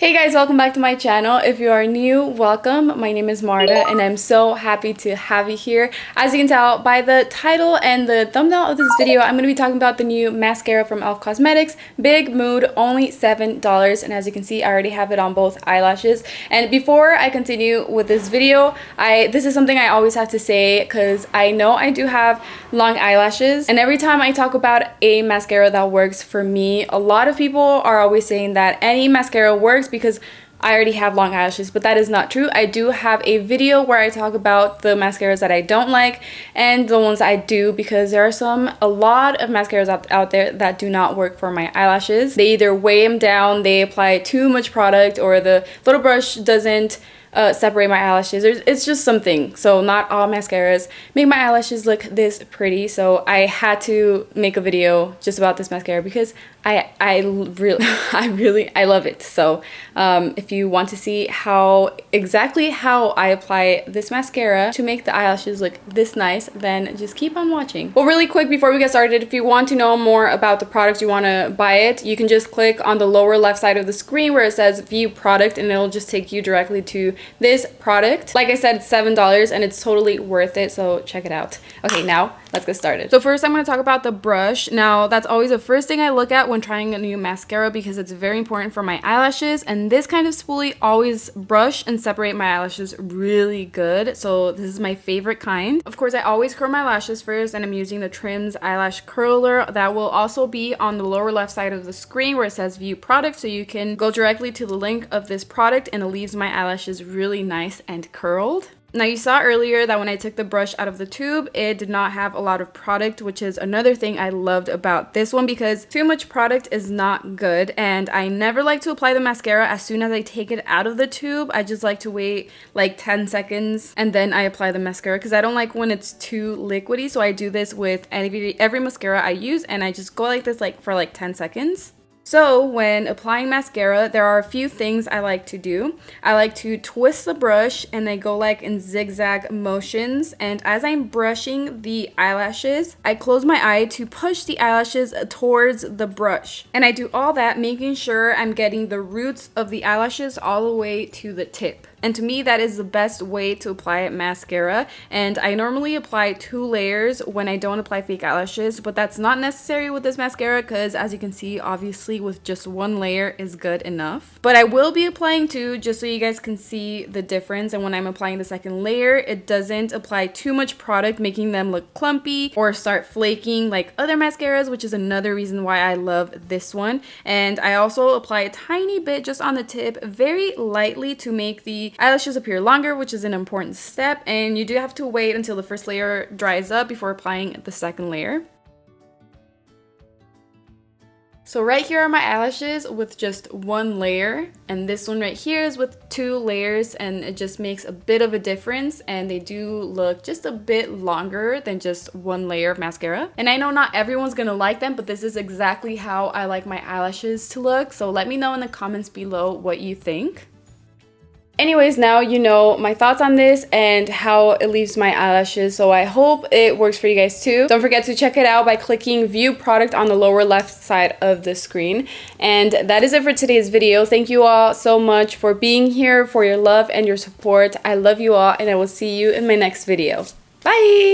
Hey guys, welcome back to my channel. If you are new, welcome. My name is Marta and I'm so happy to have you here. As you can tell by the title and the thumbnail of this video, I'm going to be talking about the new mascara from E.L.F Cosmetics, Big Mood, only $7. And as you can see, I already have it on both eyelashes. And before I continue with this video, this is something I always have to say because I know I do have long eyelashes. And every time I talk about a mascara that works for me, a lot of people are always saying that any mascara works because I already have long eyelashes, but that is not true. I do have a video where I talk about the mascaras that I don't like and the ones I do, because there are a lot of mascaras out there that do not work for my eyelashes. They either weigh them down, they apply too much product, or the little brush doesn't separate my eyelashes. It's just something. So not all mascaras make my eyelashes look this pretty. So I had to make a video just about this mascara because I really love it. So if you want to see exactly how I apply this mascara to make the eyelashes look this nice, then just keep on watching. Well, really quick before we get started, if you want to know more about the product, you want to buy it, you can just click on the lower left side of the screen where it says view product, and it'll just take you directly to this product. Like I said, it's $7 and it's totally worth it, so check it out. Okay, now let's get started. So first I'm going to talk about the brush. Now that's always the first thing I look at when trying a new mascara because it's very important for my eyelashes, and this kind of spoolie always brush and separate my eyelashes really good. So this is my favorite kind. Of course, I always curl my lashes first, and I'm using the Trim's eyelash curler. That will also be on the lower left side of the screen where it says view product, so you can go directly to the link of this product and it leaves my eyelashes really nice and curled. Now you saw earlier that when I took the brush out of the tube, it did not have a lot of product, which is another thing I loved about this one because too much product is not good, and I never like to apply the mascara as soon as I take it out of the tube. I just like to wait like 10 seconds and then I apply the mascara because I don't like when it's too liquidy. So I do this with every mascara I use, and I just go like this for like 10 seconds. So when applying mascara, there are a few things I like to do. I like to twist the brush and I go like in zigzag motions, and as I'm brushing the eyelashes, I close my eye to push the eyelashes towards the brush. And I do all that making sure I'm getting the roots of the eyelashes all the way to the tip. And to me, that is the best way to apply mascara. And I normally apply 2 layers when I don't apply fake eyelashes, but that's not necessary with this mascara because, as you can see, obviously with just 1 layer is good enough. But I will be applying 2 just so you guys can see the difference. And when I'm applying the second layer, it doesn't apply too much product, making them look clumpy or start flaking like other mascaras, which is another reason why I love this one. And I also apply a tiny bit just on the tip, very lightly, to make the eyelashes appear longer, which is an important step, and you do have to wait until the first layer dries up before applying the second layer. So right here are my eyelashes with just 1 layer, and this one right here is with 2 layers, and it just makes a bit of a difference, and they do look just a bit longer than just 1 layer of mascara. And I know not everyone's gonna like them, but this is exactly how I like my eyelashes to look, so let me know in the comments below what you think. Anyways, now you know my thoughts on this and how it leaves my eyelashes, so I hope it works for you guys too. Don't forget to check it out by clicking view product on the lower left side of the screen. And that is it for today's video. Thank you all so much for being here, for your love and your support. I love you all, and I will see you in my next video. Bye!